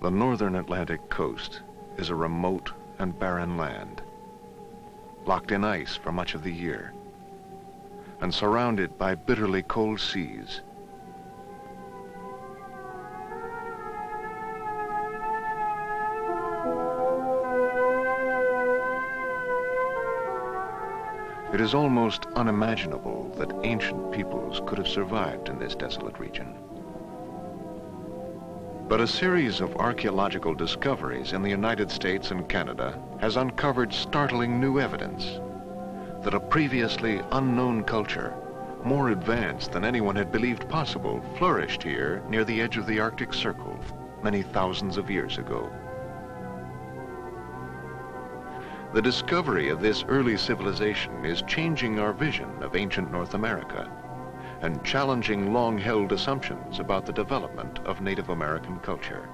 The northern Atlantic coast is a remote and barren land, locked in ice for much of the year, and surrounded by bitterly cold seas. It is almost unimaginable that ancient peoples could have survived in this desolate region. But a series of archaeological discoveries in the United States and Canada has uncovered startling new evidence that a previously unknown culture, more advanced than anyone had believed possible, flourished here near the edge of the Arctic Circle many thousands of years ago. The discovery of this early civilization is changing our vision of ancient North America and challenging long-held assumptions about the development of Native American culture.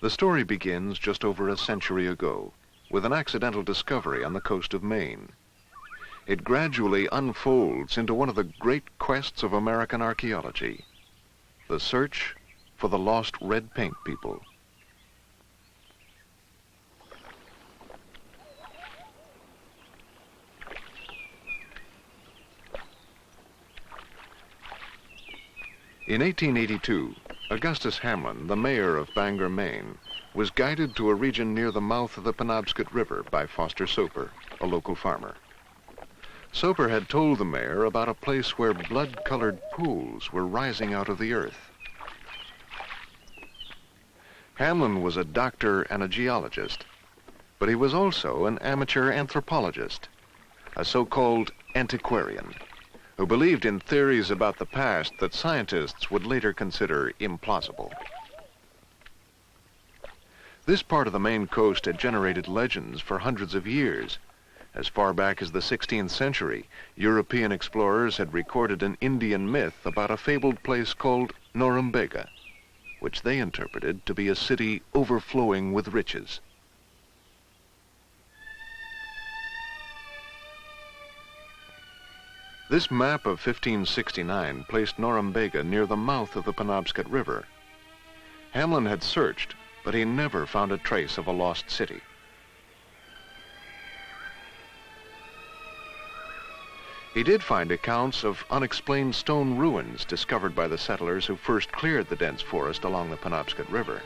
The story begins just over a century ago with an accidental discovery on the coast of Maine. It gradually unfolds into one of the great quests of American archaeology: the search for the lost red paint people. In 1882, Augustus Hamlin, the mayor of Bangor, Maine, was guided to a region near the mouth of the Penobscot River by Foster Soper, a local farmer. Soper had told the mayor about a place where blood-colored pools were rising out of the earth. Hamlin was a doctor and a geologist, but he was also an amateur anthropologist, a so-called antiquarian, who believed in theories about the past that scientists would later consider implausible. This part of the Maine coast had generated legends for hundreds of years. As far back as the 16th century, European explorers had recorded an Indian myth about a fabled place called Norumbega, which they interpreted to be a city overflowing with riches. This map of 1569 placed Norumbega near the mouth of the Penobscot River. Hamlin had searched, but he never found a trace of a lost city. He did find accounts of unexplained stone ruins discovered by the settlers who first cleared the dense forest along the Penobscot River.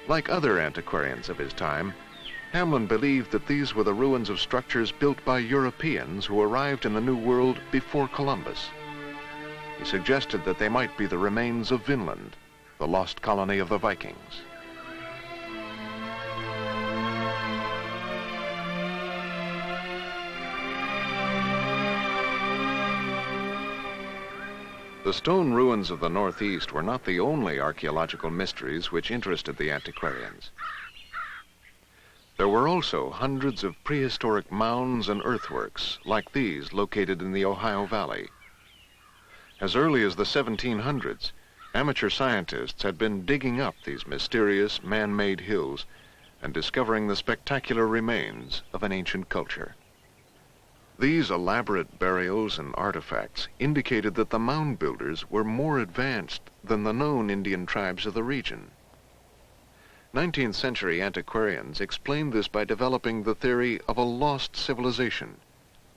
Like other antiquarians of his time, Hamlin believed that these were the ruins of structures built by Europeans who arrived in the New World before Columbus. He suggested that they might be the remains of Vinland, the lost colony of the Vikings. The stone ruins of the Northeast were not the only archaeological mysteries which interested the antiquarians. There were also hundreds of prehistoric mounds and earthworks like these located in the Ohio Valley. As early as the 1700s, amateur scientists had been digging up these mysterious man-made hills and discovering the spectacular remains of an ancient culture. These elaborate burials and artifacts indicated that the mound builders were more advanced than the known Indian tribes of the region. 19th century antiquarians explained this by developing the theory of a lost civilization,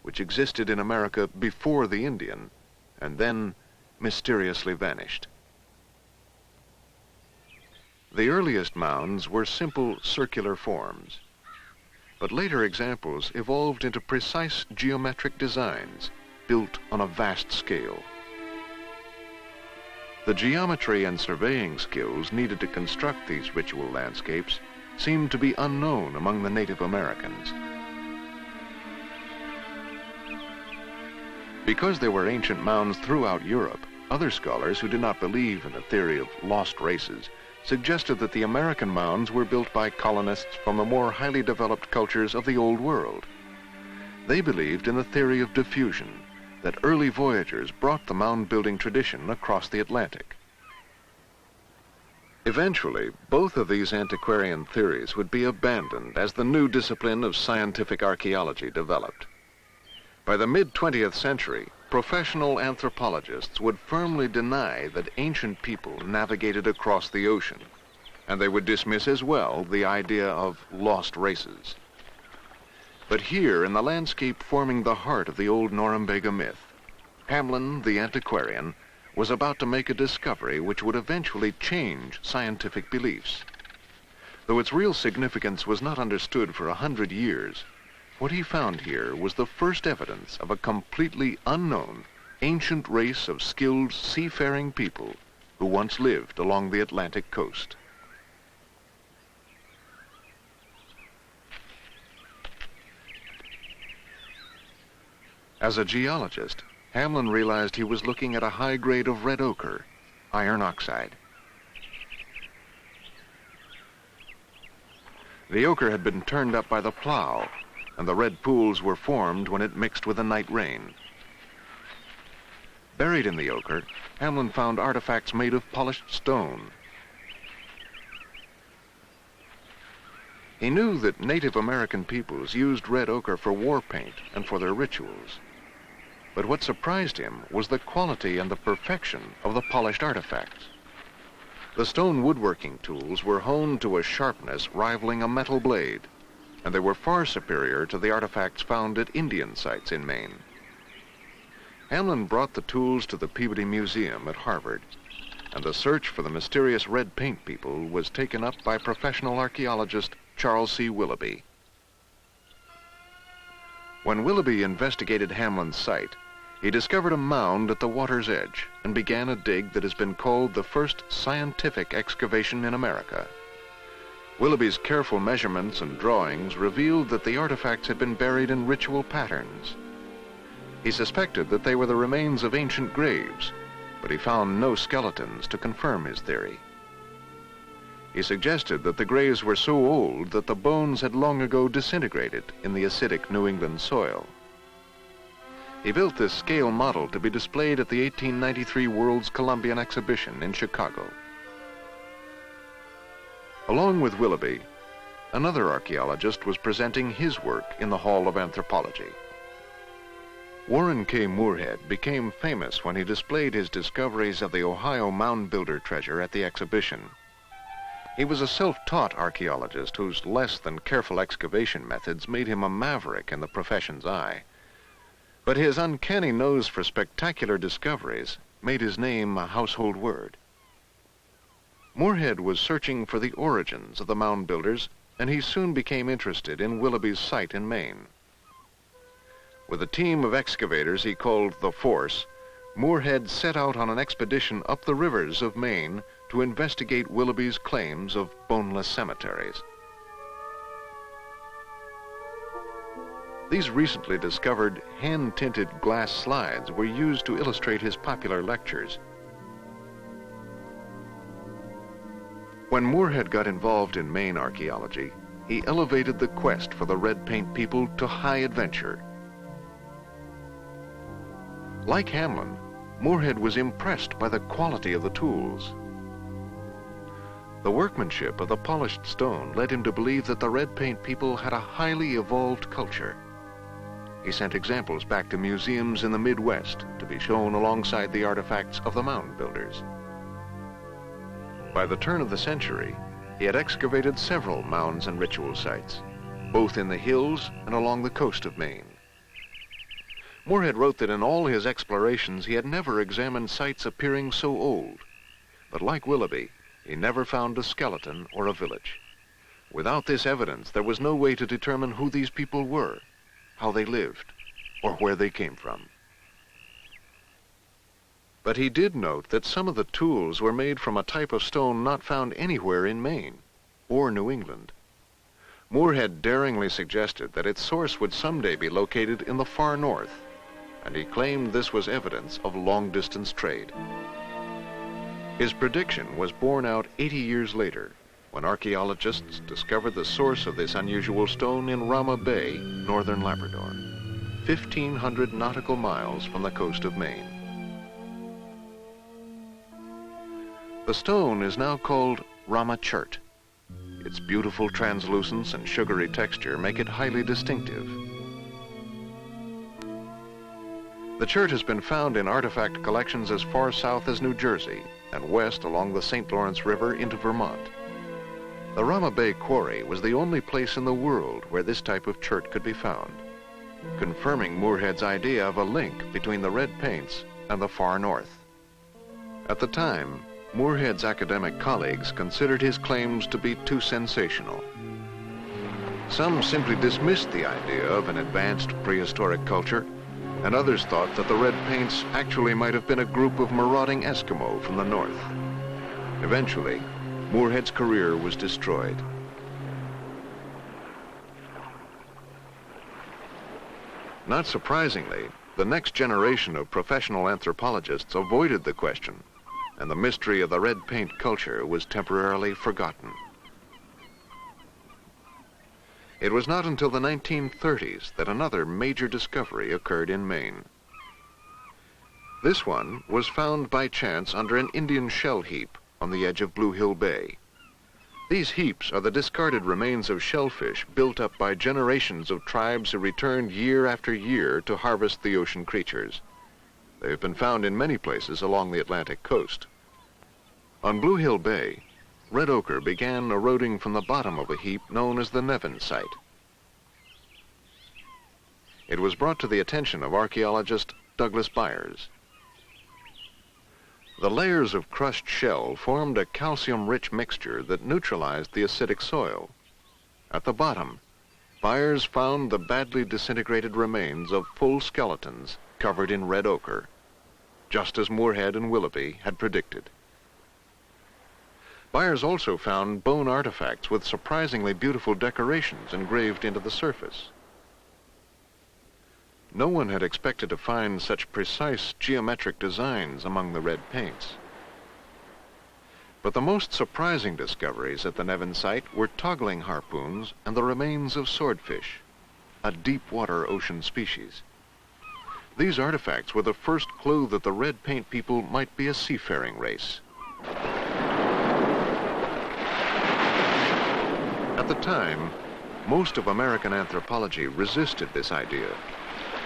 which existed in America before the Indian and then mysteriously vanished. The earliest mounds were simple circular forms, but later examples evolved into precise geometric designs built on a vast scale. The geometry and surveying skills needed to construct these ritual landscapes seemed to be unknown among the Native Americans. Because there were ancient mounds throughout Europe, other scholars who did not believe in the theory of lost races suggested that the American mounds were built by colonists from the more highly developed cultures of the Old World. They believed in the theory of diffusion, that early voyagers brought the mound-building tradition across the Atlantic. Eventually, both of these antiquarian theories would be abandoned as the new discipline of scientific archaeology developed. By the mid-20th century, professional anthropologists would firmly deny that ancient people navigated across the ocean, and they would dismiss as well the idea of lost races. But here, in the landscape forming the heart of the old Norumbega myth, Hamlin, the antiquarian, was about to make a discovery which would eventually change scientific beliefs. Though its real significance was not understood for 100 years, what he found here was the first evidence of a completely unknown, ancient race of skilled seafaring people who once lived along the Atlantic coast. As a geologist, Hamlin realized he was looking at a high grade of red ochre, iron oxide. The ochre had been turned up by the plow, and the red pools were formed when it mixed with the night rain. Buried in the ochre, Hamlin found artifacts made of polished stone. He knew that Native American peoples used red ochre for war paint and for their rituals. But what surprised him was the quality and the perfection of the polished artifacts. The stone woodworking tools were honed to a sharpness rivaling a metal blade, and they were far superior to the artifacts found at Indian sites in Maine. Hamlin brought the tools to the Peabody Museum at Harvard, and the search for the mysterious red paint people was taken up by professional archaeologist Charles C. Willoughby. When Willoughby investigated Hamlin's site, he discovered a mound at the water's edge and began a dig that has been called the first scientific excavation in America. Willoughby's careful measurements and drawings revealed that the artifacts had been buried in ritual patterns. He suspected that they were the remains of ancient graves, but he found no skeletons to confirm his theory. He suggested that the graves were so old that the bones had long ago disintegrated in the acidic New England soil. He built this scale model to be displayed at the 1893 World's Columbian Exhibition in Chicago. Along with Willoughby, another archaeologist was presenting his work in the Hall of Anthropology. Warren K. Moorhead became famous when he displayed his discoveries of the Ohio Mound Builder treasure at the exhibition. He was a self-taught archaeologist whose less than careful excavation methods made him a maverick in the profession's eye. But his uncanny nose for spectacular discoveries made his name a household word. Moorhead was searching for the origins of the mound builders, and he soon became interested in Willoughby's site in Maine. With a team of excavators he called the Force, Moorhead set out on an expedition up the rivers of Maine to investigate Willoughby's claims of boneless cemeteries. These recently discovered hand-tinted glass slides were used to illustrate his popular lectures. When Moorhead got involved in Maine archaeology, he elevated the quest for the red paint people to high adventure. Like Hamlin, Moorhead was impressed by the quality of the tools. The workmanship of the polished stone led him to believe that the red paint people had a highly evolved culture. He sent examples back to museums in the Midwest to be shown alongside the artifacts of the mound builders. By the turn of the century, he had excavated several mounds and ritual sites, both in the hills and along the coast of Maine. Moorhead wrote that in all his explorations he had never examined sites appearing so old, but like Willoughby, he never found a skeleton or a village. Without this evidence, there was no way to determine who these people were, how they lived, or where they came from. But he did note that some of the tools were made from a type of stone not found anywhere in Maine or New England. Moorhead daringly suggested that its source would someday be located in the far north, and he claimed this was evidence of long-distance trade. His prediction was borne out 80 years later, when archaeologists discovered the source of this unusual stone in Rama Bay, northern Labrador, 1,500 nautical miles from the coast of Maine. The stone is now called Rama Chert. Its beautiful translucence and sugary texture make it highly distinctive. The chert has been found in artifact collections as far south as New Jersey and west along the St. Lawrence River into Vermont. The Rama Bay Quarry was the only place in the world where this type of chert could be found, confirming Moorhead's idea of a link between the red paints and the far north. At the time, Moorhead's academic colleagues considered his claims to be too sensational. Some simply dismissed the idea of an advanced prehistoric culture, and others thought that the red paints actually might have been a group of marauding Eskimo from the north. Eventually, Moorhead's career was destroyed. Not surprisingly, the next generation of professional anthropologists avoided the question, and the mystery of the red paint culture was temporarily forgotten. It was not until the 1930s that another major discovery occurred in Maine. This one was found by chance under an Indian shell heap on the edge of Blue Hill Bay. These heaps are the discarded remains of shellfish built up by generations of tribes who returned year after year to harvest the ocean creatures. They have been found in many places along the Atlantic coast. On Blue Hill Bay, red ochre began eroding from the bottom of a heap known as the Nevin site. It was brought to the attention of archaeologist Douglas Byers. The layers of crushed shell formed a calcium-rich mixture that neutralized the acidic soil. At the bottom, Byers found the badly disintegrated remains of full skeletons covered in red ochre, just as Moorhead and Willoughby had predicted. Byers also found bone artifacts with surprisingly beautiful decorations engraved into the surface. No one had expected to find such precise geometric designs among the red paints. But the most surprising discoveries at the Nevin site were toggling harpoons and the remains of swordfish, a deep-water ocean species. These artifacts were the first clue that the red paint people might be a seafaring race. At the time, most of American anthropology resisted this idea.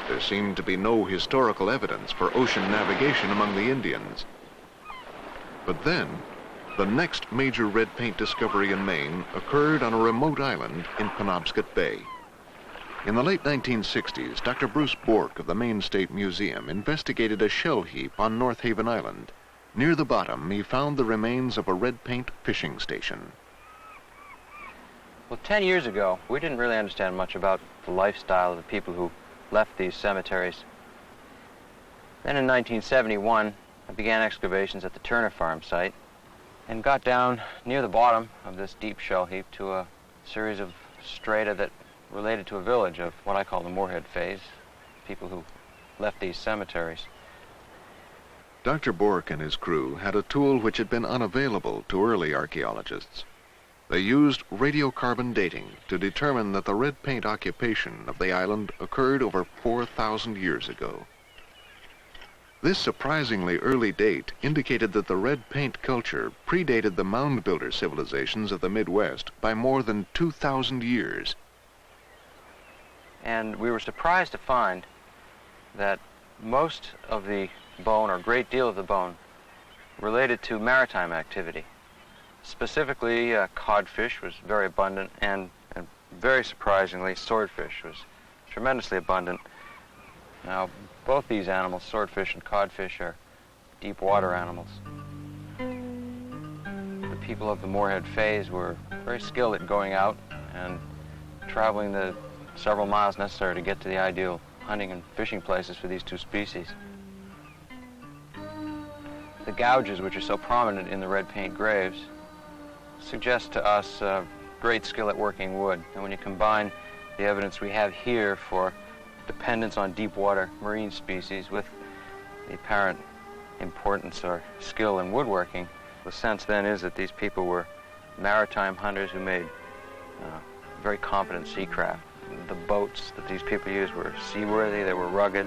There seemed to be no historical evidence for ocean navigation among the Indians. But then, the next major red paint discovery in Maine occurred on a remote island in Penobscot Bay. In the late 1960s, Dr. Bruce Bork of the Maine State Museum investigated a shell heap on North Haven Island. Near the bottom, he found the remains of a red paint fishing station. Well, 10 years ago, we didn't really understand much about the lifestyle of the people who left these cemeteries. Then in 1971, I began excavations at the Turner Farm site and got down near the bottom of this deep shell heap to a series of strata that related to a village of what I call the Moorhead phase, people who left these cemeteries. Dr. Bork and his crew had a tool which had been unavailable to early archaeologists. They used radiocarbon dating to determine that the red paint occupation of the island occurred over 4,000 years ago. This surprisingly early date indicated that the red paint culture predated the mound builder civilizations of the Midwest by more than 2,000 years. And we were surprised to find that most of the bone, or a great deal of the bone, related to maritime activity. Specifically, codfish was very abundant, and very surprisingly, swordfish was tremendously abundant. Now, both these animals, swordfish and codfish, are deep water animals. The people of the Moorhead phase were very skilled at going out and traveling the several miles necessary to get to the ideal hunting and fishing places for these two species. The gouges, which are so prominent in the red paint graves, suggest to us great skill at working wood. And when you combine the evidence we have here for dependence on deep water marine species with the apparent importance or skill in woodworking, the sense then is that these people were maritime hunters who made very competent seacraft. The boats that these people used were seaworthy, they were rugged,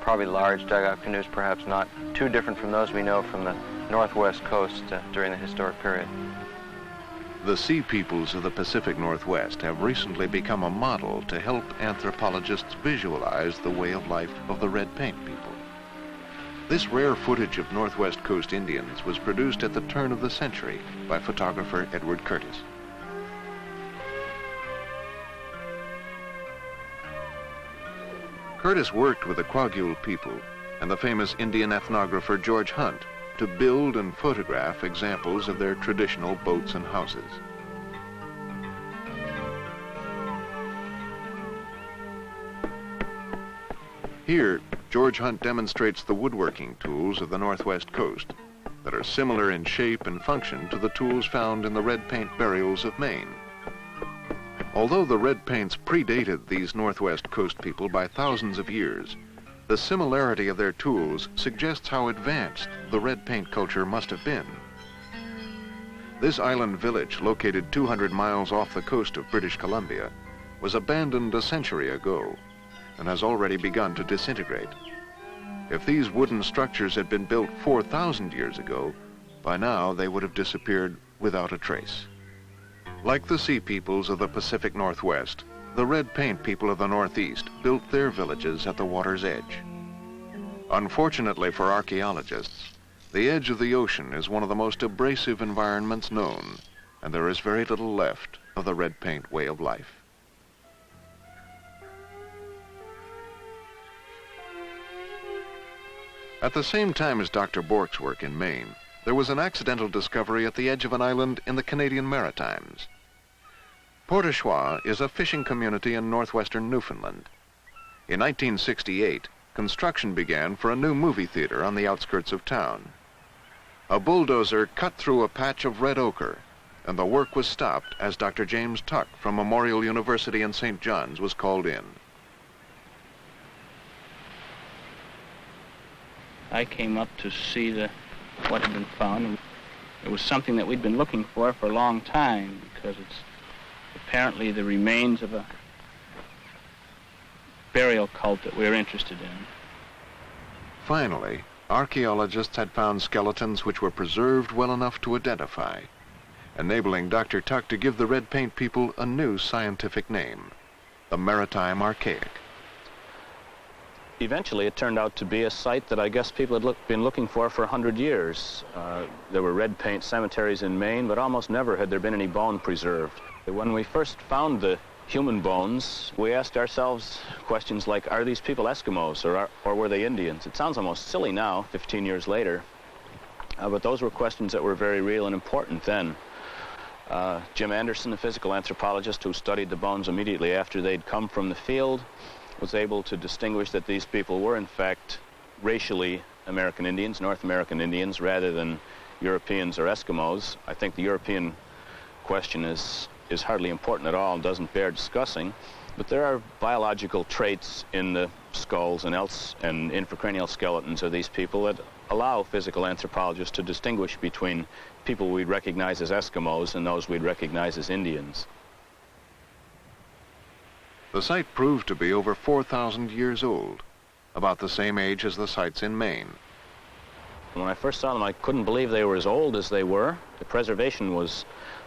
probably large dugout canoes, perhaps not too different from those we know from the northwest coast during the historic period. The sea peoples of the Pacific Northwest have recently become a model to help anthropologists visualize the way of life of the red paint people. This rare footage of Northwest Coast Indians was produced at the turn of the century by photographer Edward Curtis. Curtis worked with the Quagule people and the famous Indian ethnographer George Hunt to build and photograph examples of their traditional boats and houses. Here, George Hunt demonstrates the woodworking tools of the Northwest Coast that are similar in shape and function to the tools found in the red paint burials of Maine. Although the red paints predated these Northwest Coast people by thousands of years, the similarity of their tools suggests how advanced the red paint culture must have been. This island village, located 200 miles off the coast of British Columbia, was abandoned a century ago and has already begun to disintegrate. If these wooden structures had been built 4,000 years ago, by now they would have disappeared without a trace. Like the sea peoples of the Pacific Northwest, the red paint people of the Northeast built their villages at the water's edge. Unfortunately for archaeologists, the edge of the ocean is one of the most abrasive environments known, and there is very little left of the red paint way of life. At the same time as Dr. Bork's work in Maine, there was an accidental discovery at the edge of an island in the Canadian Maritimes. Port au Choix is a fishing community in northwestern Newfoundland. In 1968, construction began for a new movie theater on the outskirts of town. A bulldozer cut through a patch of red ochre, and the work was stopped as Dr. James Tuck from Memorial University in St. John's was called in. I came up to see what had been found. It was something that we'd been looking for a long time, because it's apparently the remains of a burial cult that we're interested in. Finally, archaeologists had found skeletons which were preserved well enough to identify, enabling Dr. Tuck to give the red paint people a new scientific name, the Maritime Archaic. Eventually, it turned out to be a site that I guess people had been looking for 100 years. There were red paint cemeteries in Maine, but almost never had there been any bone preserved. When we first found the human bones, we asked ourselves questions like, are these people Eskimos or were they Indians? It sounds almost silly now, 15 years later, but those were questions that were very real and important then. Jim Anderson, the physical anthropologist who studied the bones immediately after they'd come from the field, was able to distinguish that these people were in fact racially American Indians, North American Indians, rather than Europeans or Eskimos. I think the European question is hardly important at all and doesn't bear discussing, but there are biological traits in the skulls and infracranial skeletons of these people that allow physical anthropologists to distinguish between people we'd recognize as Eskimos and those we'd recognize as Indians. The site proved to be over 4,000 years old, about the same age as the sites in Maine. When I first saw them, I couldn't believe they were as old as they were. The preservation was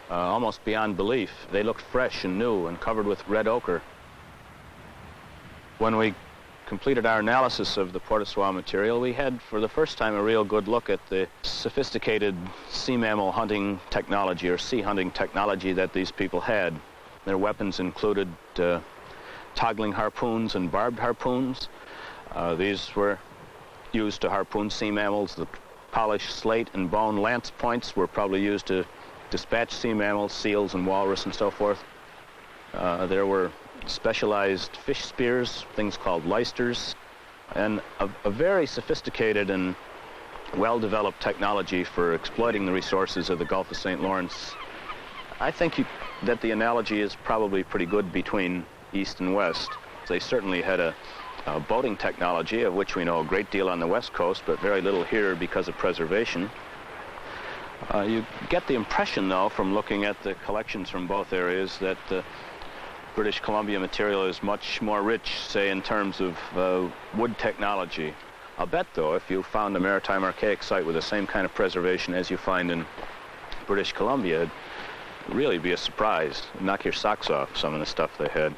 almost beyond belief. They looked fresh and new and covered with red ochre. When we completed our analysis of the Port au Choix material, we had for the first time a real good look at the sophisticated sea mammal hunting technology or sea hunting technology that these people had. Their weapons included toggling harpoons and barbed harpoons. These were used to harpoon sea mammals. The polished slate and bone lance points were probably used to dispatch sea mammals, seals and walrus and so forth. There were specialized fish spears, things called lysters, and a very sophisticated and well-developed technology for exploiting the resources of the Gulf of St. Lawrence. I think that the analogy is probably pretty good between East and West. They certainly had a boating technology, of which we know a great deal on the West Coast, but very little here because of preservation. You get the impression, though, from looking at the collections from both areas, that the British Columbia material is much more rich, say, in terms of wood technology. I'll bet, though, if you found a Maritime Archaic site with the same kind of preservation as you find in British Columbia, really be a surprise, knock your socks off, some of the stuff they had.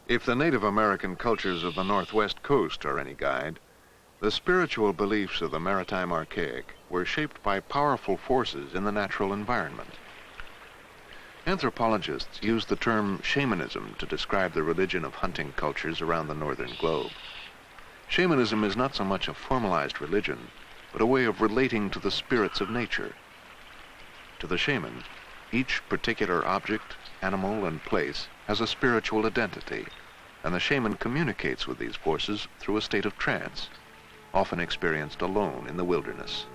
If the Native American cultures of the Northwest Coast are any guide, the spiritual beliefs of the Maritime Archaic were shaped by powerful forces in the natural environment. Anthropologists use the term shamanism to describe the religion of hunting cultures around the northern globe. Shamanism is not so much a formalized religion, but a way of relating to the spirits of nature. To the shaman, each particular object, animal, and place has a spiritual identity, and the shaman communicates with these forces through a state of trance, often experienced alone in the wilderness.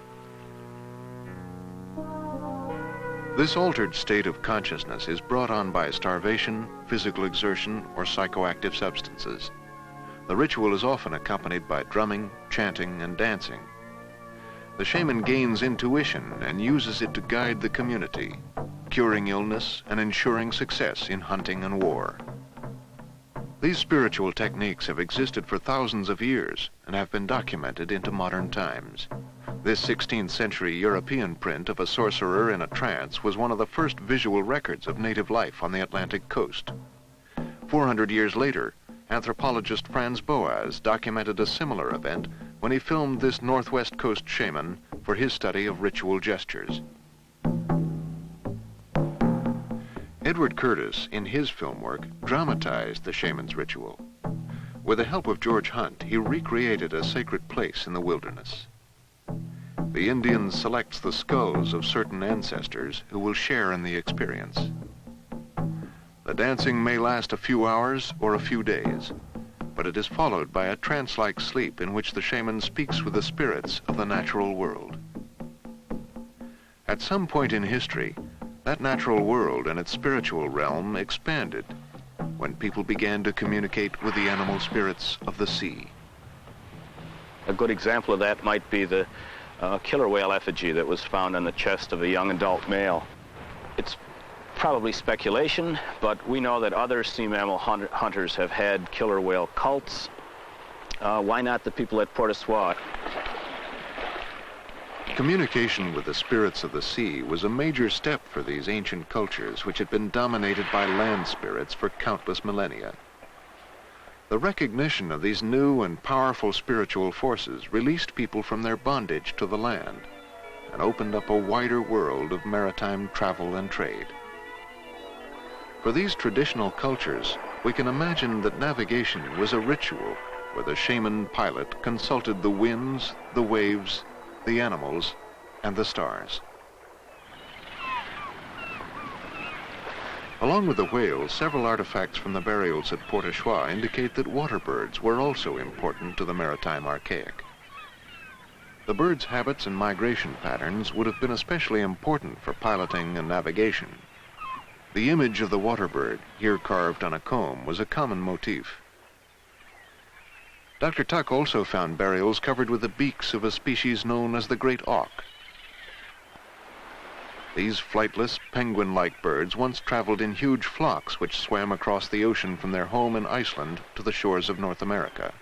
This altered state of consciousness is brought on by starvation, physical exertion, or psychoactive substances. The ritual is often accompanied by drumming, chanting, and dancing. The shaman gains intuition and uses it to guide the community, curing illness and ensuring success in hunting and war. These spiritual techniques have existed for thousands of years and have been documented into modern times. This 16th century European print of a sorcerer in a trance was one of the first visual records of native life on the Atlantic coast. 400 years later, anthropologist Franz Boas documented a similar event when he filmed this Northwest Coast shaman for his study of ritual gestures. Edward Curtis, in his film work, dramatized the shaman's ritual. With the help of George Hunt, he recreated a sacred place in the wilderness. The Indian selects the skulls of certain ancestors who will share in the experience. The dancing may last a few hours or a few days, but it is followed by a trance-like sleep in which the shaman speaks with the spirits of the natural world. At some point in history, that natural world and its spiritual realm expanded when people began to communicate with the animal spirits of the sea. A good example of that might be the killer whale effigy that was found on the chest of a young adult male. It's probably speculation, but we know that other sea mammal hunters have had killer whale cults. Why not the people at Port au Soir? Communication with the spirits of the sea was a major step for these ancient cultures which had been dominated by land spirits for countless millennia. The recognition of these new and powerful spiritual forces released people from their bondage to the land and opened up a wider world of maritime travel and trade. For these traditional cultures, we can imagine that navigation was a ritual where the shaman pilot consulted the winds, the waves, the animals, and the stars. Along with the whales, several artifacts from the burials at Port au Choix indicate that water birds were also important to the Maritime Archaic. The birds' habits and migration patterns would have been especially important for piloting and navigation. The image of the water bird, here carved on a comb, was a common motif. Dr. Tuck also found burials covered with the beaks of a species known as the great auk. These flightless, penguin-like birds once traveled in huge flocks which swam across the ocean from their home in Iceland to the shores of North America.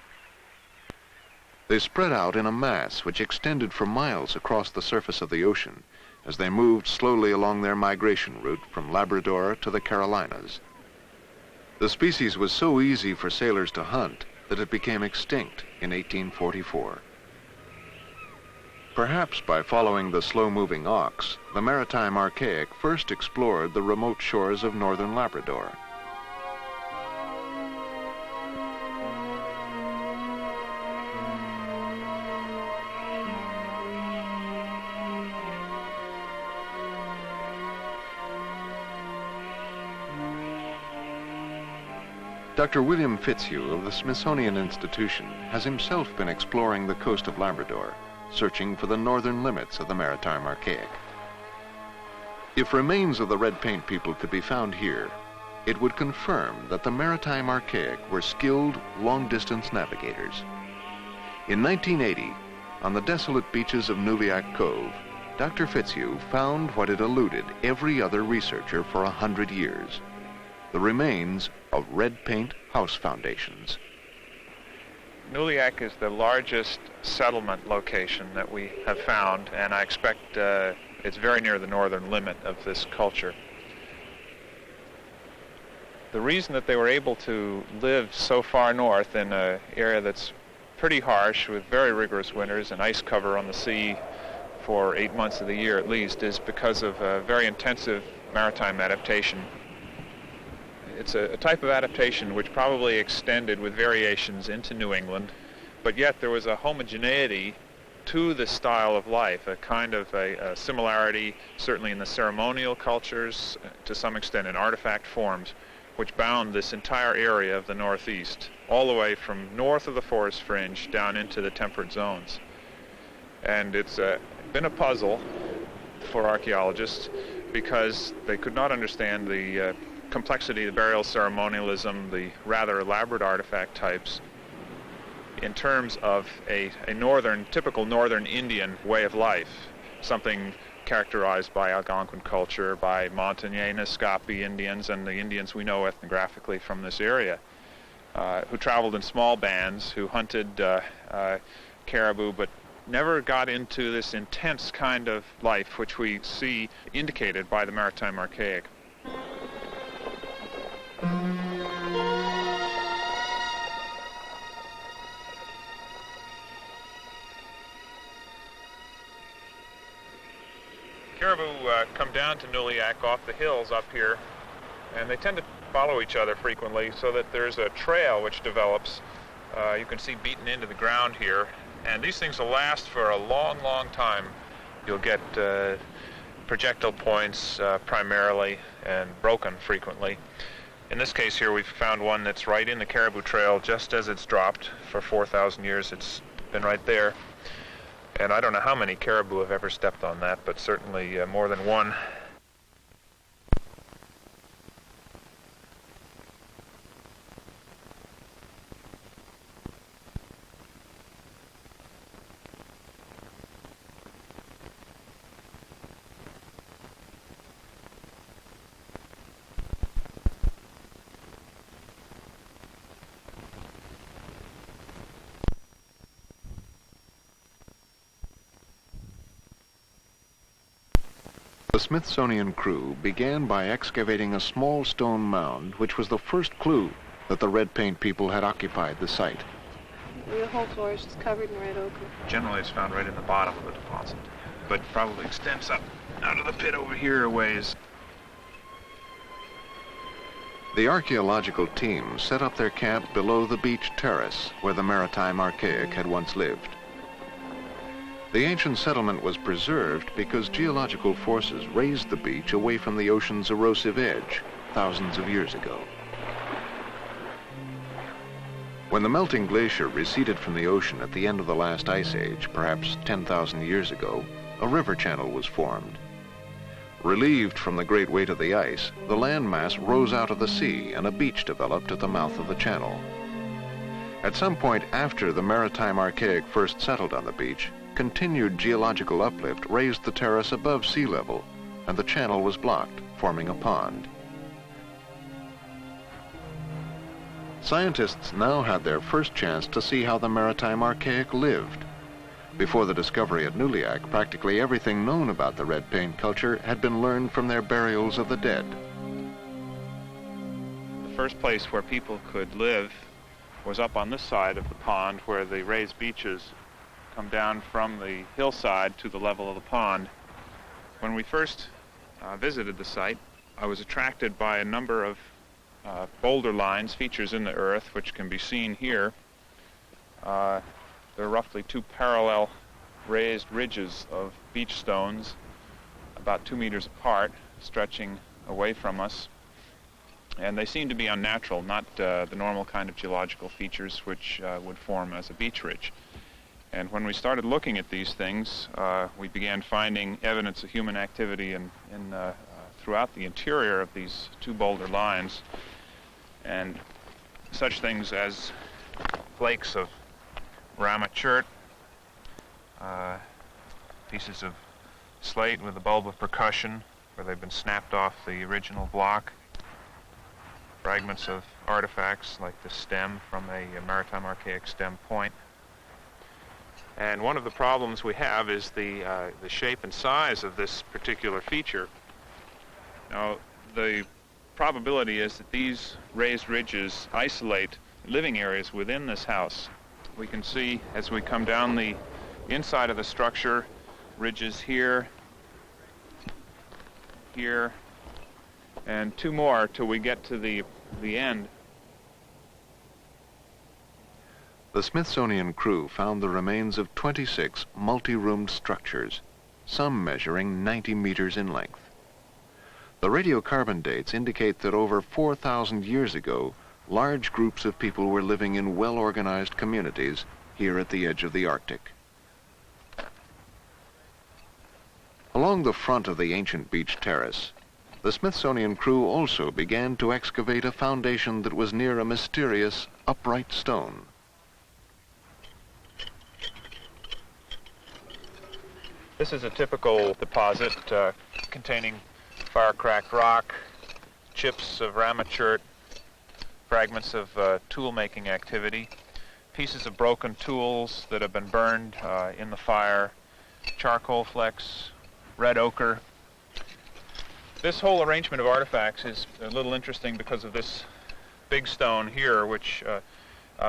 They spread out in a mass which extended for miles across the surface of the ocean as they moved slowly along their migration route from Labrador to the Carolinas. The species was so easy for sailors to hunt that it became extinct in 1844. Perhaps by following the slow-moving auks, the Maritime Archaic first explored the remote shores of northern Labrador. Dr. William Fitzhugh of the Smithsonian Institution has himself been exploring the coast of Labrador, searching for the northern limits of the Maritime Archaic. If remains of the red paint people could be found here, it would confirm that the Maritime Archaic were skilled, long-distance navigators. In 1980, on the desolate beaches of Nuliak Cove, Dr. Fitzhugh found what had eluded every other researcher for 100 years, the remains of red paint house foundations. Nuliak is the largest settlement location that we have found, and I expect it It's very near the northern limit of this culture. The reason that they were able to live so far north in an area that's pretty harsh with very rigorous winters and ice cover on the sea for 8 months of the year at least is because of a very intensive maritime adaptation. It's a type of adaptation which probably extended with variations into New England, but yet there was a homogeneity to the style of life, a kind of a similarity certainly in the ceremonial cultures, to some extent in artifact forms, which bound this entire area of the Northeast, all the way from north of the forest fringe down into the temperate zones. And it's been a puzzle for archaeologists because they could not understand the complexity, the burial ceremonialism, the rather elaborate artifact types in terms of a typical northern Indian way of life, something characterized by Algonquin culture, by Montagnais, Naskapi Indians, and the Indians we know ethnographically from this area, who traveled in small bands, who hunted caribou, but never got into this intense kind of life which we see indicated by the Maritime Archaic. Caribou come down to Nuliac off the hills up here, and they tend to follow each other frequently so that there's a trail which develops. You can see beaten into the ground here, and these things will last for a long, long time. You'll get projectile points primarily and broken frequently. In this case here, we've found one that's right in the Caribou Trail just as it's dropped. For 4,000 years it's been right there. And I don't know how many caribou have ever stepped on that, but certainly more than one. The Smithsonian crew began by excavating a small stone mound, which was the first clue that the red paint people had occupied the site. The whole floor is just covered in red ochre. Generally it's found right in the bottom of the deposit, but probably extends up out of the pit over here a ways. The archaeological team set up their camp below the beach terrace where the Maritime Archaic had once lived. The ancient settlement was preserved because geological forces raised the beach away from the ocean's erosive edge thousands of years ago. When the melting glacier receded from the ocean at the end of the last ice age, perhaps 10,000 years ago, a river channel was formed. Relieved from the great weight of the ice, the landmass rose out of the sea and a beach developed at the mouth of the channel. At some point after the Maritime Archaic first settled on the beach, continued geological uplift raised the terrace above sea level, and the channel was blocked, forming a pond. Scientists now had their first chance to see how the Maritime Archaic lived. Before the discovery at Nuliac, practically everything known about the red paint culture had been learned from their burials of the dead. The first place where people could live was up on this side of the pond where the raised beaches come down from the hillside to the level of the pond. When we first visited the site, I was attracted by a number of boulder lines, features in the earth, which can be seen here. They're roughly two parallel raised ridges of beach stones, about 2 meters apart, stretching away from us. And they seem to be unnatural, not the normal kind of geological features which would form as a beach ridge. And when we started looking at these things, we began finding evidence of human activity throughout the interior of these two boulder lines, and such things as flakes of Rama chert, pieces of slate with a bulb of percussion where they've been snapped off the original block, fragments of artifacts like the stem from a Maritime Archaic stem point. And one of the problems we have is the shape and size of this particular feature. Now, the probability is that these raised ridges isolate living areas within this house. We can see as we come down the inside of the structure, ridges here, here, and two more till we get to the end. The Smithsonian crew found the remains of 26 multi-roomed structures, some measuring 90 meters in length. The radiocarbon dates indicate that over 4,000 years ago, large groups of people were living in well-organized communities here at the edge of the Arctic. Along the front of the ancient beach terrace, the Smithsonian crew also began to excavate a foundation that was near a mysterious upright stone. This is a typical deposit containing fire-cracked rock, chips of ramachurt, fragments of tool-making activity, pieces of broken tools that have been burned in the fire, charcoal flecks, red ochre. This whole arrangement of artifacts is a little interesting because of this big stone here, which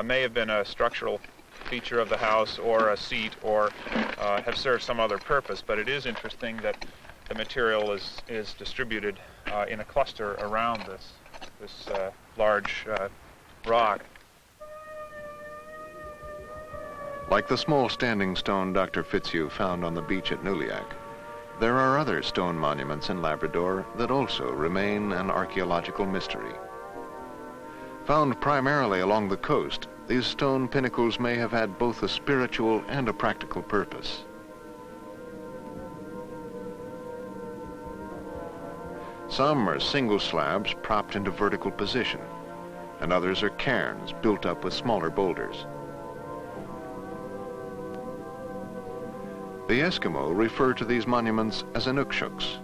may have been a structural feature of the house or a seat or have served some other purpose, but it is interesting that the material is distributed in a cluster around this large rock. Like the small standing stone Dr. Fitzhugh found on the beach at Nuliak, there are other stone monuments in Labrador that also remain an archaeological mystery. Found primarily along the coast, these stone pinnacles may have had both a spiritual and a practical purpose. Some are single slabs propped into vertical position, and others are cairns built up with smaller boulders. The Eskimo refer to these monuments as inukshuks.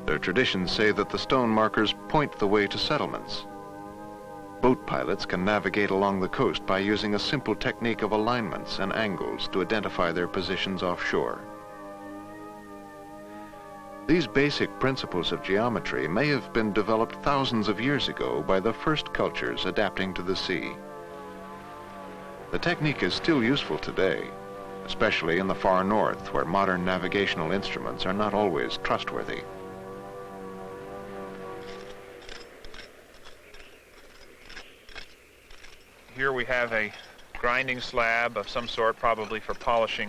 Their traditions say that the stone markers point the way to settlements. Boat pilots can navigate along the coast by using a simple technique of alignments and angles to identify their positions offshore. These basic principles of geometry may have been developed thousands of years ago by the first cultures adapting to the sea. The technique is still useful today, especially in the far north, where modern navigational instruments are not always trustworthy. Here we have a grinding slab of some sort, probably for polishing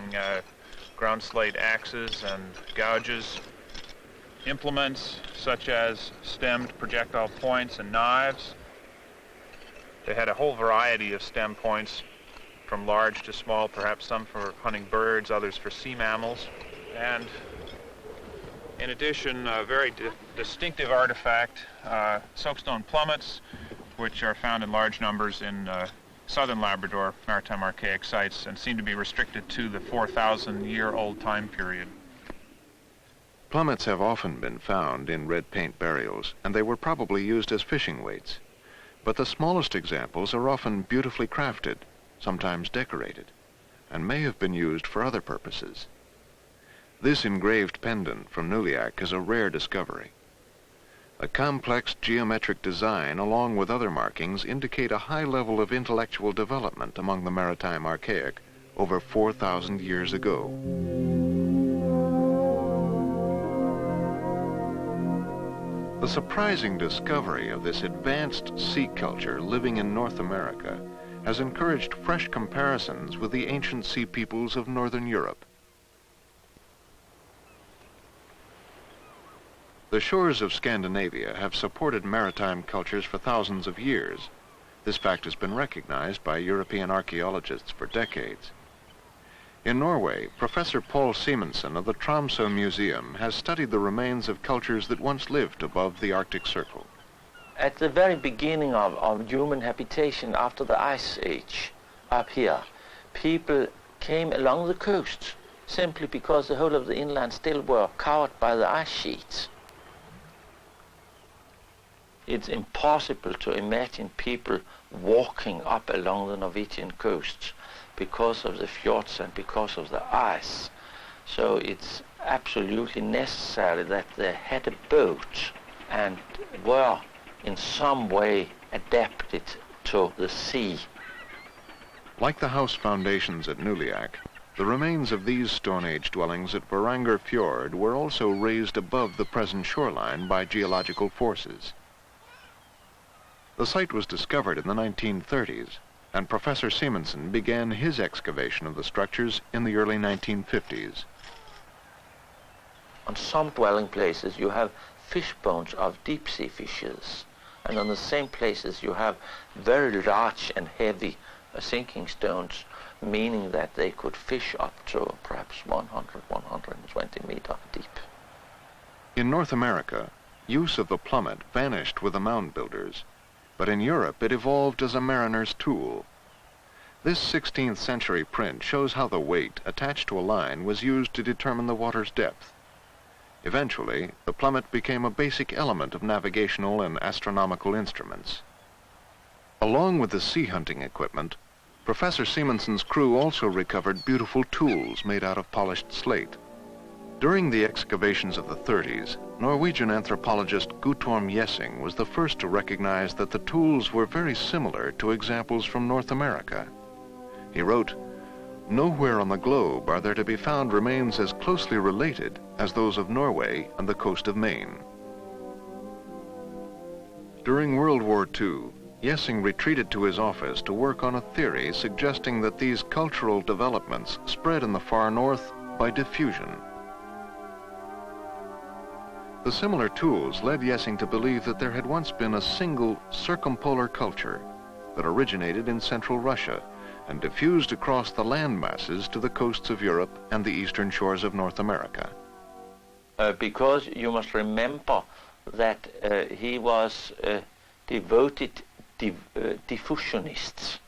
ground slate axes and gouges. Implements such as stemmed projectile points and knives. They had a whole variety of stem points, from large to small, perhaps some for hunting birds, others for sea mammals. And in addition, a very distinctive artifact, soapstone plummets, which are found in large numbers in southern Labrador maritime archaic sites and seem to be restricted to the 4,000-year-old time period. Plummets have often been found in red paint burials, and they were probably used as fishing weights. But the smallest examples are often beautifully crafted, sometimes decorated, and may have been used for other purposes. This engraved pendant from Nuliak is a rare discovery. A complex geometric design, along with other markings, indicate a high level of intellectual development among the maritime archaic over 4,000 years ago. The surprising discovery of this advanced sea culture living in North America has encouraged fresh comparisons with the ancient sea peoples of Northern Europe. The shores of Scandinavia have supported maritime cultures for thousands of years. This fact has been recognized by European archaeologists for decades. In Norway, Professor Paul Simonsen of the Tromsø Museum has studied the remains of cultures that once lived above the Arctic Circle. At the very beginning of human habitation after the Ice Age up here, people came along the coast simply because the whole of the inland still were covered by the ice sheets. It's impossible to imagine people walking up along the Norwegian coast because of the fjords and because of the ice. So it's absolutely necessary that they had a boat and were in some way adapted to the sea. Like the house foundations at Nuliak, the remains of these Stone Age dwellings at Varanger Fjord were also raised above the present shoreline by geological forces. The site was discovered in the 1930s, and Professor Simonsen began his excavation of the structures in the early 1950s. On some dwelling places you have fish bones of deep-sea fishes, and on the same places you have very large and heavy sinking stones, meaning that they could fish up to perhaps 100, 120 meters deep. In North America, use of the plummet vanished with the mound builders, but in Europe it evolved as a mariner's tool. This 16th century print shows how the weight attached to a line was used to determine the water's depth. Eventually, the plummet became a basic element of navigational and astronomical instruments. Along with the sea hunting equipment, Professor Simonsen's crew also recovered beautiful tools made out of polished slate. During the excavations of the 30s, Norwegian anthropologist Guttorm Jessing was the first to recognize that the tools were very similar to examples from North America. He wrote, "Nowhere on the globe are there to be found remains as closely related as those of Norway and the coast of Maine." During World War II, Jessing retreated to his office to work on a theory suggesting that these cultural developments spread in the far north by diffusion. The similar tools led Jessing to believe that there had once been a single circumpolar culture that originated in central Russia and diffused across the land masses to the coasts of Europe and the eastern shores of North America. Because you must remember that he was devoted diffusionist,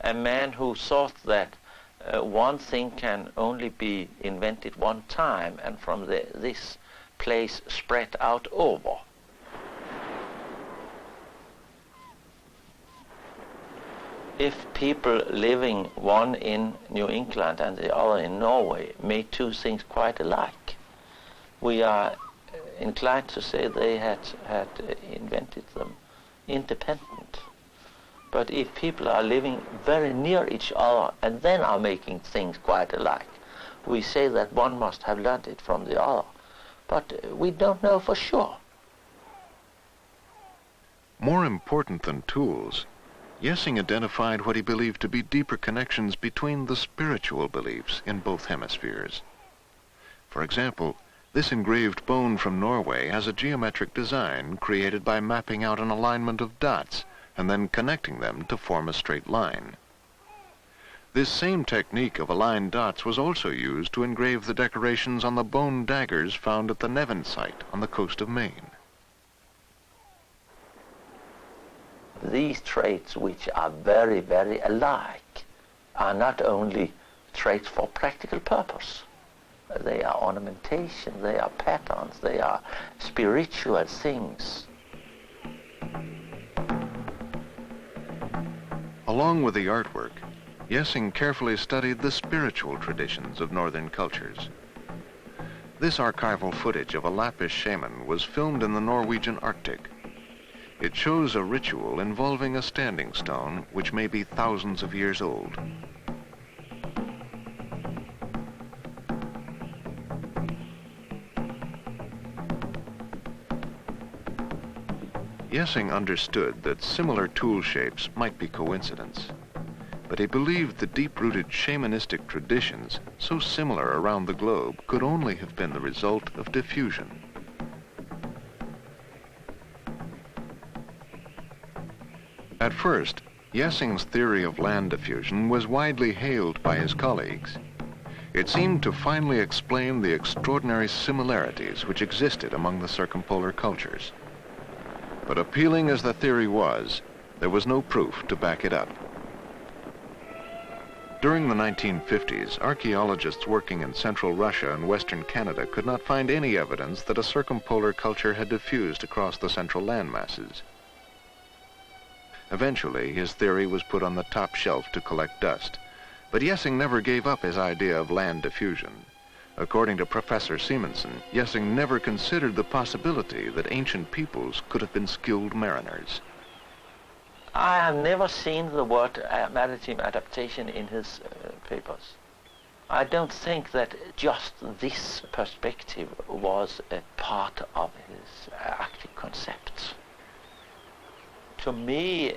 a man who thought that one thing can only be invented one time and from this place spread out over. If people living one in New England and the other in Norway made two things quite alike, we are inclined to say they had invented them independent. But if people are living very near each other and then are making things quite alike, we say that one must have learned it from the other. But we don't know for sure. More important than tools, Jessing identified what he believed to be deeper connections between the spiritual beliefs in both hemispheres. For example, this engraved bone from Norway has a geometric design created by mapping out an alignment of dots and then connecting them to form a straight line. This same technique of aligned dots was also used to engrave the decorations on the bone daggers found at the Nevin site on the coast of Maine. These traits, which are very, very alike, are not only traits for practical purpose. They are ornamentation, they are patterns, they are spiritual things. Along with the artwork, Jessing carefully studied the spiritual traditions of northern cultures. This archival footage of a Lappish shaman was filmed in the Norwegian Arctic. It shows a ritual involving a standing stone which may be thousands of years old. Jessing understood that similar tool shapes might be coincidence, but he believed the deep-rooted shamanistic traditions, so similar around the globe, could only have been the result of diffusion. At first, Jessing's theory of land diffusion was widely hailed by his colleagues. It seemed to finally explain the extraordinary similarities which existed among the circumpolar cultures. But appealing as the theory was, there was no proof to back it up. During the 1950s, archaeologists working in central Russia and western Canada could not find any evidence that a circumpolar culture had diffused across the central landmasses. Eventually, his theory was put on the top shelf to collect dust, but Jessing never gave up his idea of land diffusion. According to Professor Simonsen, Jessing never considered the possibility that ancient peoples could have been skilled mariners. I have never seen the word maritime adaptation in his papers. I don't think that just this perspective was a part of his Arctic concept. To me,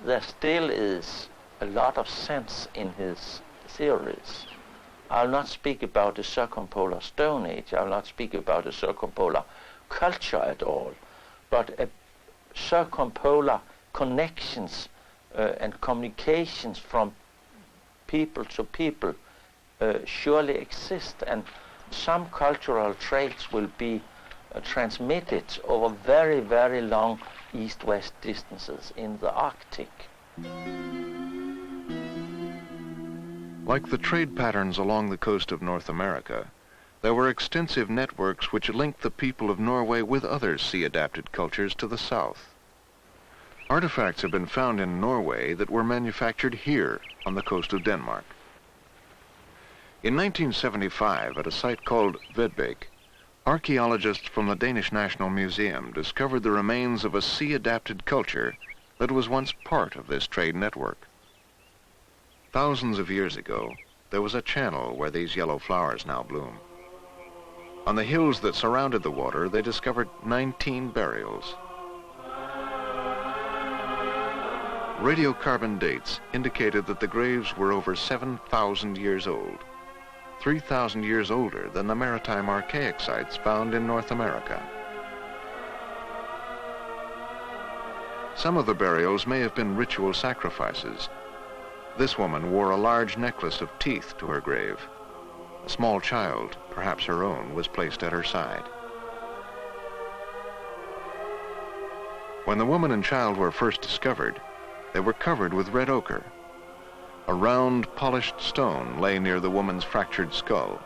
there still is a lot of sense in his theories. I'll not speak about the circumpolar Stone Age, I'll not speak about the circumpolar culture at all, but a circumpolar connections and communications from people to people surely exist, and some cultural traits will be transmitted over very, very long east-west distances in the Arctic. Like the trade patterns along the coast of North America, there were extensive networks which linked the people of Norway with other sea-adapted cultures to the south. Artifacts have been found in Norway that were manufactured here on the coast of Denmark. In 1975, at a site called Vedbæk, archaeologists from the Danish National Museum discovered the remains of a sea-adapted culture that was once part of this trade network. Thousands of years ago, there was a channel where these yellow flowers now bloom. On the hills that surrounded the water, they discovered 19 burials. Radiocarbon dates indicated that the graves were over 7,000 years old, 3,000 years older than the maritime archaic sites found in North America. Some of the burials may have been ritual sacrifices. This woman wore a large necklace of teeth to her grave. A small child, perhaps her own, was placed at her side. When the woman and child were first discovered, they were covered with red ochre. A round, polished stone lay near the woman's fractured skull,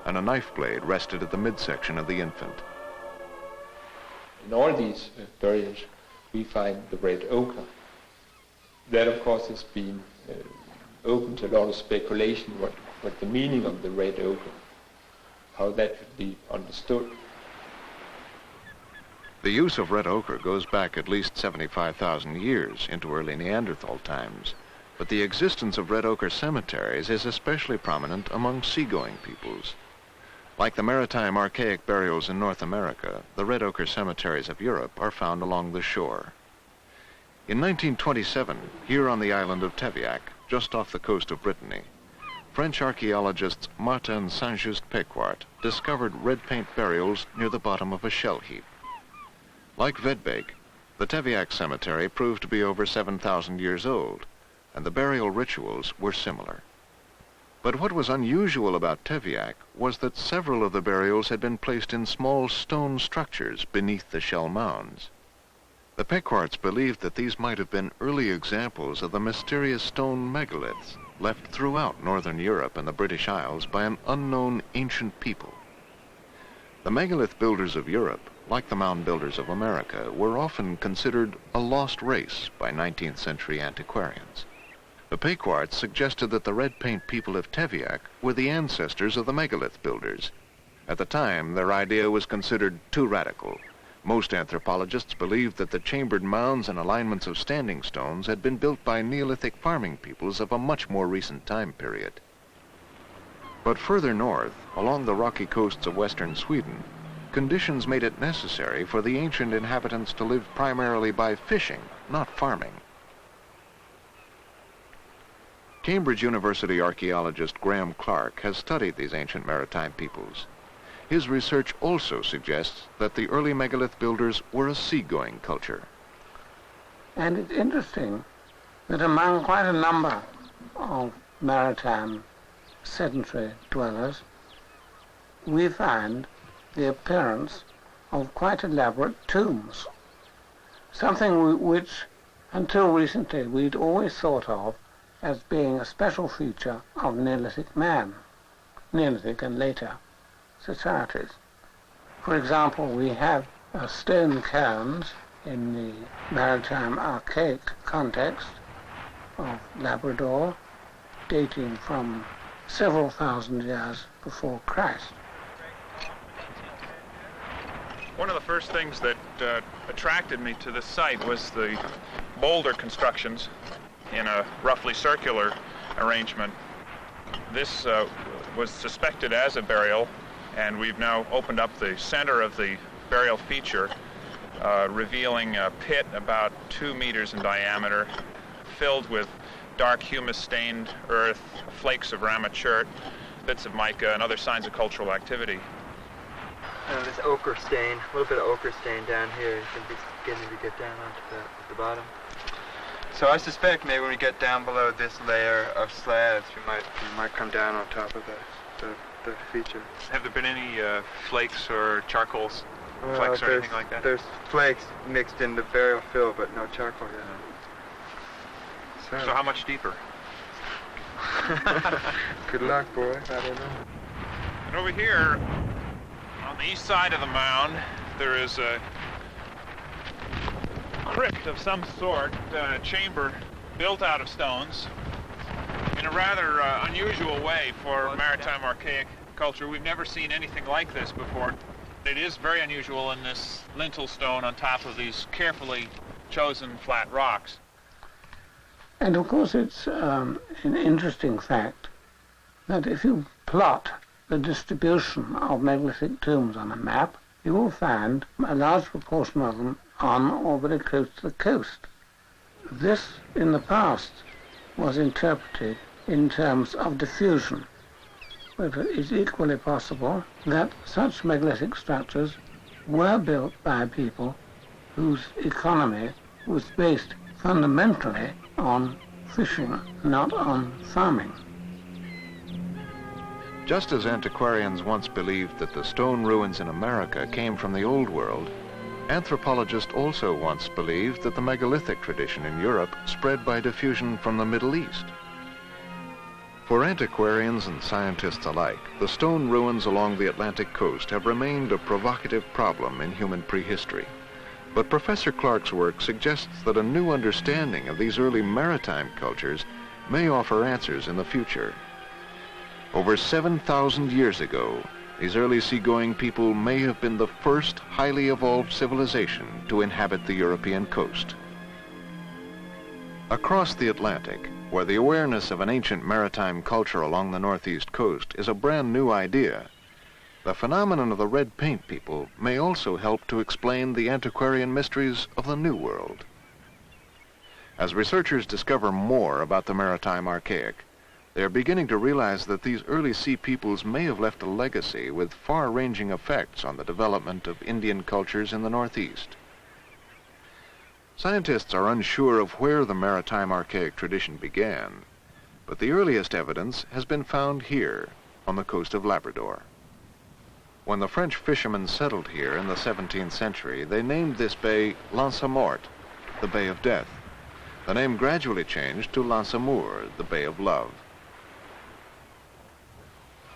and a knife blade rested at the midsection of the infant. In all these burials, we find the red ochre. That, of course, has been open to a lot of speculation what the meaning of the red ochre, how that should be understood. The use of red ochre goes back at least 75,000 years into early Neanderthal times, but the existence of red ochre cemeteries is especially prominent among seagoing peoples. Like the maritime archaic burials in North America, the red ochre cemeteries of Europe are found along the shore. In 1927, here on the island of Tevyak, just off the coast of Brittany, French archaeologists Martin and Saint-Just-Péquart discovered red paint burials near the bottom of a shell heap. Like Vedbæk, the Tevyak cemetery proved to be over 7,000 years old, and the burial rituals were similar. But what was unusual about Tevyak was that several of the burials had been placed in small stone structures beneath the shell mounds. The Péquarts believed that these might have been early examples of the mysterious stone megaliths left throughout northern Europe and the British Isles by an unknown ancient people. The megalith builders of Europe, like the mound builders of America, were often considered a lost race by 19th century antiquarians. The Péquarts suggested that the red paint people of Tevyak were the ancestors of the megalith builders. At the time, their idea was considered too radical. Most anthropologists believed that the chambered mounds and alignments of standing stones had been built by Neolithic farming peoples of a much more recent time period. But further north, along the rocky coasts of western Sweden, conditions made it necessary for the ancient inhabitants to live primarily by fishing, not farming. Cambridge University archaeologist Graham Clark has studied these ancient maritime peoples. His research also suggests that the early megalith builders were a seagoing culture. And it's interesting that among quite a number of maritime sedentary dwellers, we find the appearance of quite elaborate tombs, something which until recently we'd always thought of as being a special feature of Neolithic man, Neolithic and later societies. For example, we have stone cairns in the maritime archaic context of Labrador, dating from several thousand years before Christ. One of the first things that attracted me to this site was the boulder constructions in a roughly circular arrangement. This was suspected as a burial, and we've now opened up the center of the burial feature, revealing a pit about 2 meters in diameter, filled with dark humus-stained earth, flakes of ramachurt, bits of mica, and other signs of cultural activity. This ochre stain, a little bit of ochre stain down here. You can be beginning to get down onto the bottom. So I suspect maybe when we get down below this layer of slabs, we might come down on top of the feature. Have there been any flakes or charcoal flecks or anything like that? There's flakes mixed in the burial fill, but no charcoal yet. So how much deeper? Good luck, boy. I don't know. And over here, on the east side of the mound, there is a crypt of some sort, a chamber built out of stones in a rather unusual way for maritime archaic culture. We've never seen anything like this before. It is very unusual in this lintel stone on top of these carefully chosen flat rocks. And of course it's an interesting fact that if you plot the distribution of megalithic tombs on a map, you will find a large proportion of them on or very close to the coast. This, in the past, was interpreted in terms of diffusion, but it is equally possible that such megalithic structures were built by people whose economy was based fundamentally on fishing, not on farming. Just as antiquarians once believed that the stone ruins in America came from the Old World, anthropologists also once believed that the megalithic tradition in Europe spread by diffusion from the Middle East. For antiquarians and scientists alike, the stone ruins along the Atlantic coast have remained a provocative problem in human prehistory. But Professor Clark's work suggests that a new understanding of these early maritime cultures may offer answers in the future. Over 7,000 years ago, these early seagoing people may have been the first highly evolved civilization to inhabit the European coast. Across the Atlantic, where the awareness of an ancient maritime culture along the northeast coast is a brand new idea, the phenomenon of the red paint people may also help to explain the antiquarian mysteries of the New World. As researchers discover more about the maritime archaic, they are beginning to realize that these early sea peoples may have left a legacy with far-ranging effects on the development of Indian cultures in the Northeast. Scientists are unsure of where the maritime archaic tradition began, but the earliest evidence has been found here on the coast of Labrador. When the French fishermen settled here in the 17th century, they named this bay L'Anse Morte, the Bay of Death. The name gradually changed to L'Anse Amour, the Bay of Love.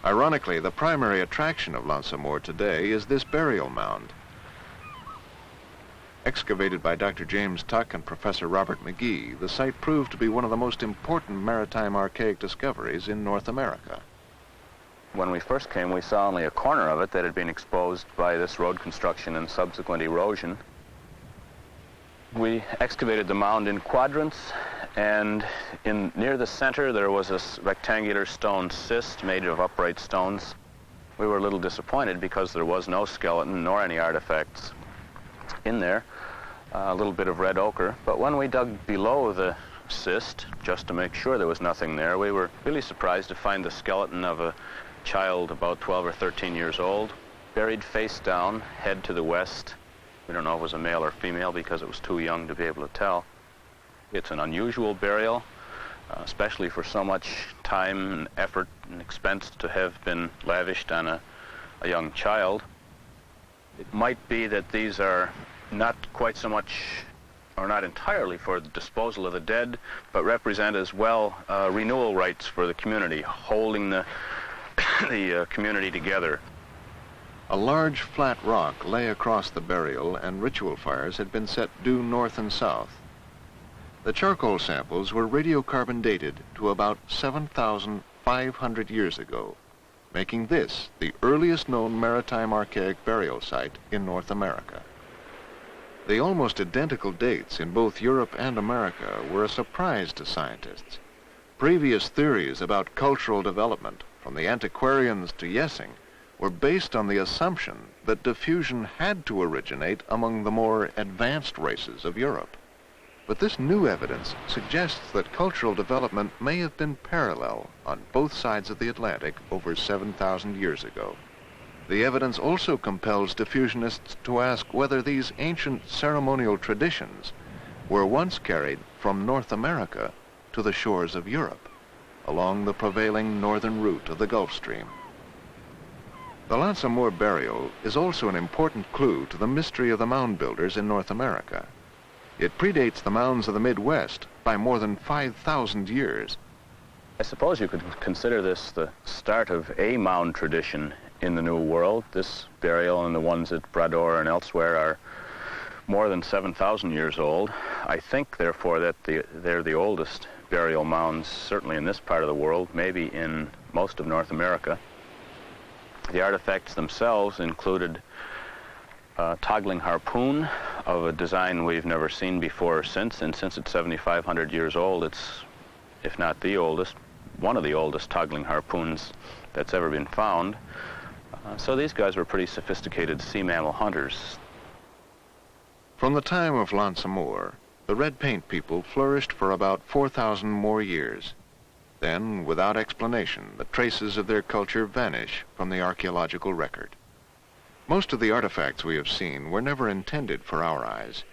Ironically, the primary attraction of L'Anse Amour today is this burial mound. Excavated by Dr. James Tuck and Professor Robert McGee, the site proved to be one of the most important maritime archaic discoveries in North America. When we first came, we saw only a corner of it that had been exposed by this road construction and subsequent erosion. We excavated the mound in quadrants, and near the center there was this rectangular stone cyst made of upright stones. We were a little disappointed because there was no skeleton nor any artifacts in there, a little bit of red ochre. But when we dug below the cyst, just to make sure there was nothing there, we were really surprised to find the skeleton of a child about 12 or 13 years old, buried face down, head to the west. We don't know if it was a male or female because it was too young to be able to tell. It's an unusual burial, especially for so much time and effort and expense to have been lavished on a young child. It might be that these are not quite so much are not entirely for the disposal of the dead, but represent as well renewal rights for the community, holding the community together. A large flat rock lay across the burial, and ritual fires had been set due north and south. The charcoal samples were radiocarbon dated to about 7,500 years ago, making this the earliest known maritime archaic burial site in North America. The almost identical dates in both Europe and America were a surprise to scientists. Previous theories about cultural development, from the antiquarians to Jessing, were based on the assumption that diffusion had to originate among the more advanced races of Europe. But this new evidence suggests that cultural development may have been parallel on both sides of the Atlantic over 7,000 years ago. The evidence also compels diffusionists to ask whether these ancient ceremonial traditions were once carried from North America to the shores of Europe, along the prevailing northern route of the Gulf Stream. The L'Anse-à-Mort burial is also an important clue to the mystery of the mound builders in North America. It predates the mounds of the Midwest by more than 5,000 years. I suppose you could consider this the start of a mound tradition in the New World. This burial and the ones at Brador and elsewhere are more than 7,000 years old. I think, therefore, that they're the oldest burial mounds, certainly in this part of the world, maybe in most of North America. The artifacts themselves included a toggling harpoon of a design we've never seen before or since, and since it's 7,500 years old, it's, if not the oldest, one of the oldest toggling harpoons that's ever been found. So these guys were pretty sophisticated sea mammal hunters. From the time of L'Anse-à-Mort, the red paint people flourished for about 4,000 more years. Then, without explanation, the traces of their culture vanish from the archaeological record. Most of the artifacts we have seen were never intended for our eyes,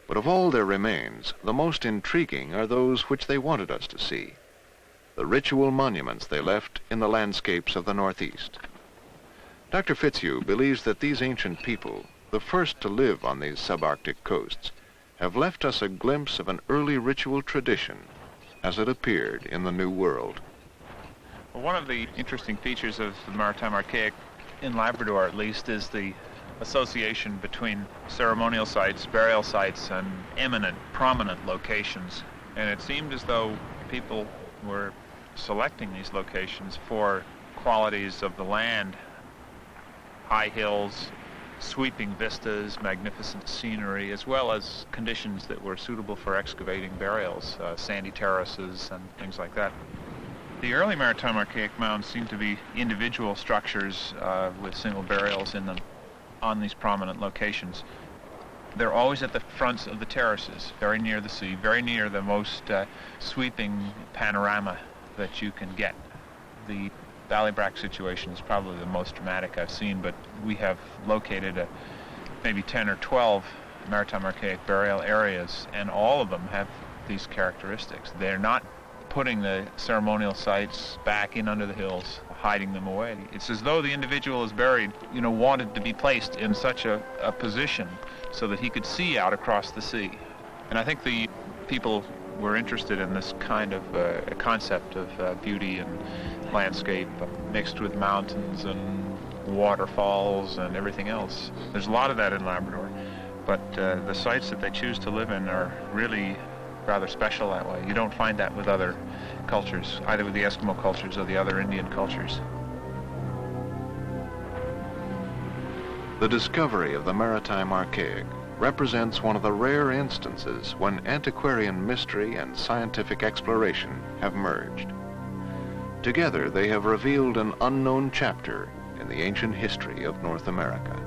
but of all their remains, the most intriguing are those which they wanted us to see, the ritual monuments they left in the landscapes of the Northeast. Dr. Fitzhugh believes that these ancient people, the first to live on these subarctic coasts, have left us a glimpse of an early ritual tradition as it appeared in the New World. Well, one of the interesting features of the Maritime Archaic, in Labrador at least, is the association between ceremonial sites, burial sites, and eminent, prominent locations. And it seemed as though people were selecting these locations for qualities of the land: high hills, sweeping vistas, magnificent scenery, as well as conditions that were suitable for excavating burials, sandy terraces and things like that. The early Maritime Archaic mounds seem to be individual structures with single burials in them on these prominent locations. They're always at the fronts of the terraces, very near the sea, very near the most sweeping panorama that you can get. The Ballybrack situation is probably the most dramatic I've seen, but we have located maybe 10 or 12 Maritime Archaic burial areas, and all of them have these characteristics. They're not putting the ceremonial sites back in under the hills, hiding them away. It's as though the individual is buried, wanted to be placed in such a position so that he could see out across the sea. And I think the people were interested in this kind of a concept of beauty and landscape mixed with mountains and waterfalls and everything else. There's a lot of that in Labrador, but the sites that they choose to live in are really rather special that way. You don't find that with other cultures, either with the Eskimo cultures or the other Indian cultures. The discovery of the Maritime Archaic represents one of the rare instances when antiquarian mystery and scientific exploration have merged. Together, they have revealed an unknown chapter in the ancient history of North America.